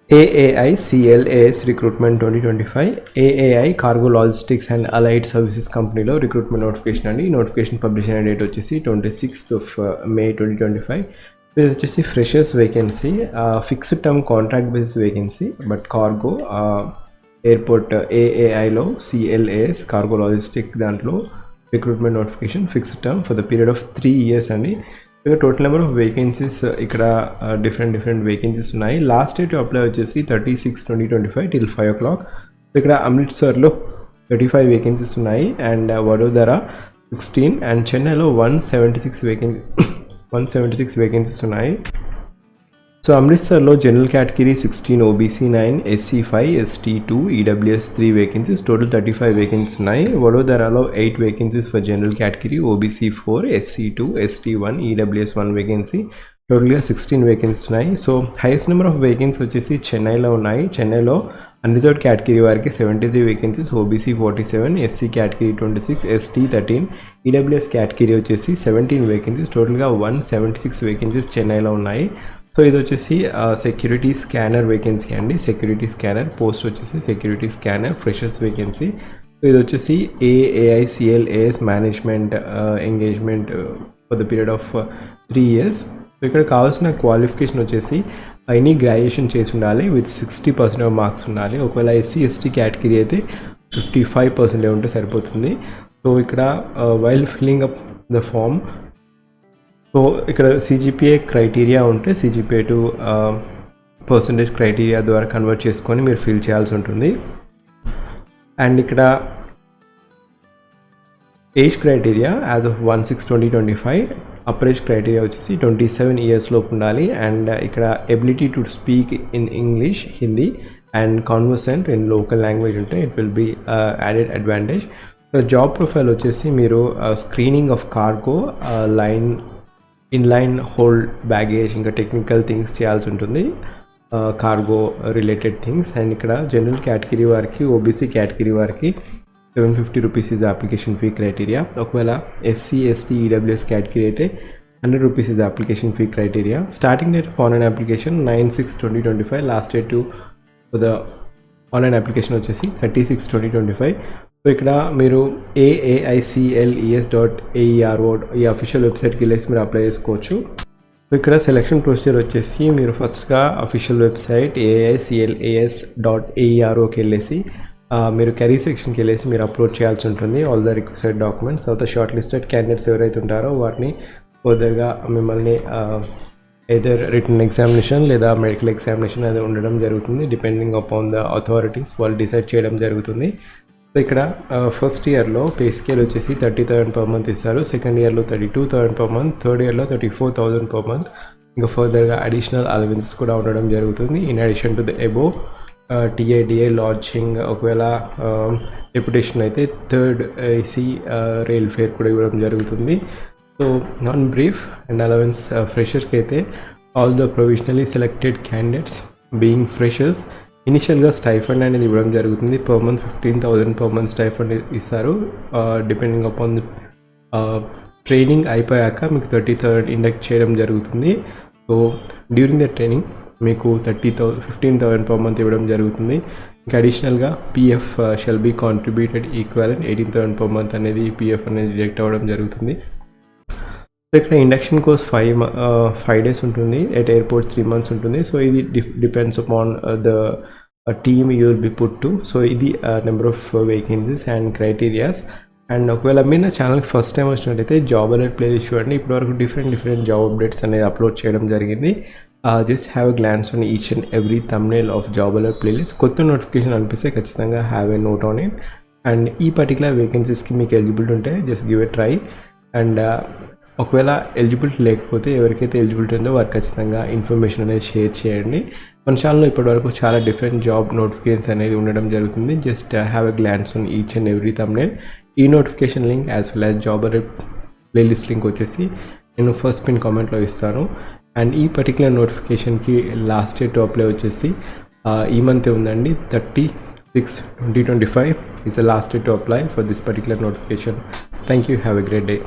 AAI CLAS Recruitment 2025 AAI Cargo Logistics and Allied Services కంపెనీలో recruitment notification అండి. Notification publish అయిన date వచ్చేసి 26th of May 2025. ఇది వచ్చేసి freshers vacancy, fixed term contract basis vacancy, but cargo airport AAIలో CLAS cargo logistic దాంట్లో recruitment notification fixed term for the period of 3 years అండి. ఇక్కడ టోటల్ నెంబర్ ఆఫ్ వేకెన్సీస్ ఇక్కడ different vacancies ఉన్నాయి. Last date apply వచ్చేసి 36/2025 till 5 o'clock. ఇక్కడ అమృత్సర్లో 35 vacancies ఉన్నాయి, అండ్ వడోదర 16, అండ్ చెన్నైలో 176 వేకెన్సీస్ ఉన్నాయి. సో అమృత్సర్లో general category 16, OBC 9, SC 5, ST 2, EWS 3 vacancies, total 35 vacancies ఉన్నాయి. వడోదరాలో 8 vacancies for general category, OBC 4, SC 2, ST 1, EWS 1 vacancy, టోటల్గా 16 వేకెన్సీస్ ఉన్నాయి. So highest number of vacancy వచ్చేసి చెన్నైలో ఉన్నాయి. చెన్నైలో అన్రిజర్వ్డ్ కేటగిరీ వారికి 73 vacancies, OBC 47, SC category 26, ST 13, EWS category వచ్చేసి 17 వేకెన్సీస్, టోటల్గా 176 వేకెన్సీస్ చెన్నైలో ఉన్నాయి. సో ఇది వచ్చేసి సెక్యూరిటీ స్కానర్ వేకెన్సీ అండి. సెక్యూరిటీ స్కానర్ పోస్ట్ వచ్చేసి security scanner freshers vacancy. So ఇది వచ్చేసి AAI CLAS management engagement for the period of 3 years. So ఇక్కడ కావాల్సిన క్వాలిఫికేషన్ వచ్చేసి ఎనీ గ్రాడ్యుయేషన్ చేసి ఉండాలి విత్ 60% ఆఫ్ మార్క్స్ ఉండాలి. ఒకవేళ SC ST కేటగిరీ అయితే 55% ఉంటే సరిపోతుంది. సో ఇక్కడ while filling up the form, so ఇక్కడ CGPA క్రైటీరియా ఉంటే CGPA టు పర్సంటేజ్ క్రైటీరియా ద్వారా కన్వర్ట్ చేసుకొని మీరు ఫిల్ చేయాల్సి ఉంటుంది. అండ్ ఇక్కడ age criteria as of 1/6/2025, upper age criteria వచ్చేసి 27 years లోపు ఉండాలి. అండ్ ఇక్కడ ability to speak in English, Hindi and conversant in local language ఉంటే it will be added advantage. So job profile వచ్చేసి మీరు screening of cargo, inline hold baggage, ఇంకా technical things చేయాల్సి ఉంటుంది, కార్గో రిలేటెడ్ థింగ్స్. అండ్ ఇక్కడ general category వారికి, OBC category వారికి 750 rupees is the application fee criteria. ఒకవేళ SC ST EWS కేటగిరీ అయితే 100 rupees is the application fee criteria. Starting date of online application 9/6/2025. Last date for the online application వచ్చేసి 36/2025. So ఇక్కడ మీరు AAICLES.AERO ఈ official వెబ్సైట్కి వెళ్ళేసి మీరు అప్లై చేసుకోవచ్చు. సో ఇక్కడ సెలెక్షన్ ప్రొసీజర్ వచ్చేసి మీరు ఫస్ట్గా అఫీషియల్ వెబ్సైట్ AAICLAS.AEROకి వెళ్ళేసి మీరు కెరీర్ సెక్షన్కి వెళ్ళేసి మీరు అప్లోడ్ చేయాల్సి ఉంటుంది ఆల్ ద రిక్వెస్టెడ్ డాక్యుమెంట్స్. తర్వాత షార్ట్ లిస్టెడ్ క్యాండిడేట్స్ ఎవరైతే ఉంటారో వారిని ఫర్దర్గా మిమ్మల్ని ఎయిదర్ రిటర్న్ ఎగ్జామినేషన్ లేదా మెడికల్ ఎగ్జామినేషన్ అది ఉండడం జరుగుతుంది. డిపెండింగ్ అపాన్ ద అథారిటీస్ వాళ్ళు డిసైడ్ చేయడం జరుగుతుంది. సో ఇక్కడ ఫస్ట్ ఇయర్లో పే స్కేల్ వచ్చేసి 30,000 per month ఇస్తారు, సెకండ్ ఇయర్లో 32,000 per month, థర్డ్ ఇయర్లో 34,000 per month. ఇంకా ఫర్దర్గా అడిషనల్ అలవెన్సెస్ కూడా ఉండడం జరుగుతుంది. In addition to the above TIDA lodging, ఒకవేళ డెప్యుటేషన్ అయితే థర్డ్ AC రైల్ ఫేర్ కూడా ఇవ్వడం జరుగుతుంది. So non brief and allowance ఫ్రెషర్స్కి అయితే all the provisionally selected candidates being freshers ఇనిషియల్గా స్టైఫండ్ అనేది ఇవ్వడం జరుగుతుంది. Per month 15,000 per month stipend ఇస్తారు. డిపెండింగ్ అపాన్ ట్రైనింగ్ అయిపోయాక మీకు 30,000 ఇండక్ట్ చేయడం జరుగుతుంది. సో డ్యూరింగ్ ద ట్రైనింగ్ మీకు 15,000 per month ఇవ్వడం జరుగుతుంది. ఇంకా అడిషనల్గా PF shall be contributed equivalent 18,000 per month అనేది PF అనేది డిడక్ట్ అవ్వడం జరుగుతుంది. సో ఇక్కడ ఇండక్షన్ కోర్స్ 5 days ఉంటుంది, ఎట్ ఎయిర్పోర్ట్ 3 months ఉంటుంది. సో ఇది depends upon the team you will be put to. So ఇది number of vacancies and criterias. And ఒకవేళ మీరు నా ఛానల్కి ఫస్ట్ టైం వచ్చినట్టయితే జాబ్ అలర్ట్ ప్లేలిస్ట్ చూడండి. ఇప్పటివరకు డిఫరెంట్ జాబ్ అప్డేట్స్ అనేది అప్లోడ్ చేయడం జరిగింది. Just have a glance on each and every thumbnail of job alert playlist. కొత్త నోటిఫికేషన్ అనిపిస్తే ఖచ్చితంగా have a note on it. And ఈ పర్టికులర్ వేకెన్సీస్కి మీకు ఎలిజిబిలిటీ ఉంటే just give a try. And ఒకవేళ ఎలిజిబిలిటీ లేకపోతే ఎవరికైతే ఎలిజిబిలిటీ ఉందో వారికి ఖచ్చితంగా ఇన్ఫర్మేషన్ అనేది షేర్ చేయండి. మన ఛానల్లో ఇప్పటివరకు చాలా డిఫరెంట్ జాబ్ నోటిఫికేషన్స్ అనేది ఉండడం జరుగుతుంది. Just have a glance on each and every thumbnail. ఈ notification link as well as job alert playlist link వచ్చేసి నేను ఫస్ట్ పిన్ కామెంట్లో ఇస్తాను. అండ్ ఈ పర్టికులర్ నోటిఫికేషన్కి లాస్ట్ డేట్ టు అప్లై వచ్చేసి ఈ మంత్ ఉందండి, 36/2025 is the last day to apply for this particular notification. Thank you. Have a great day.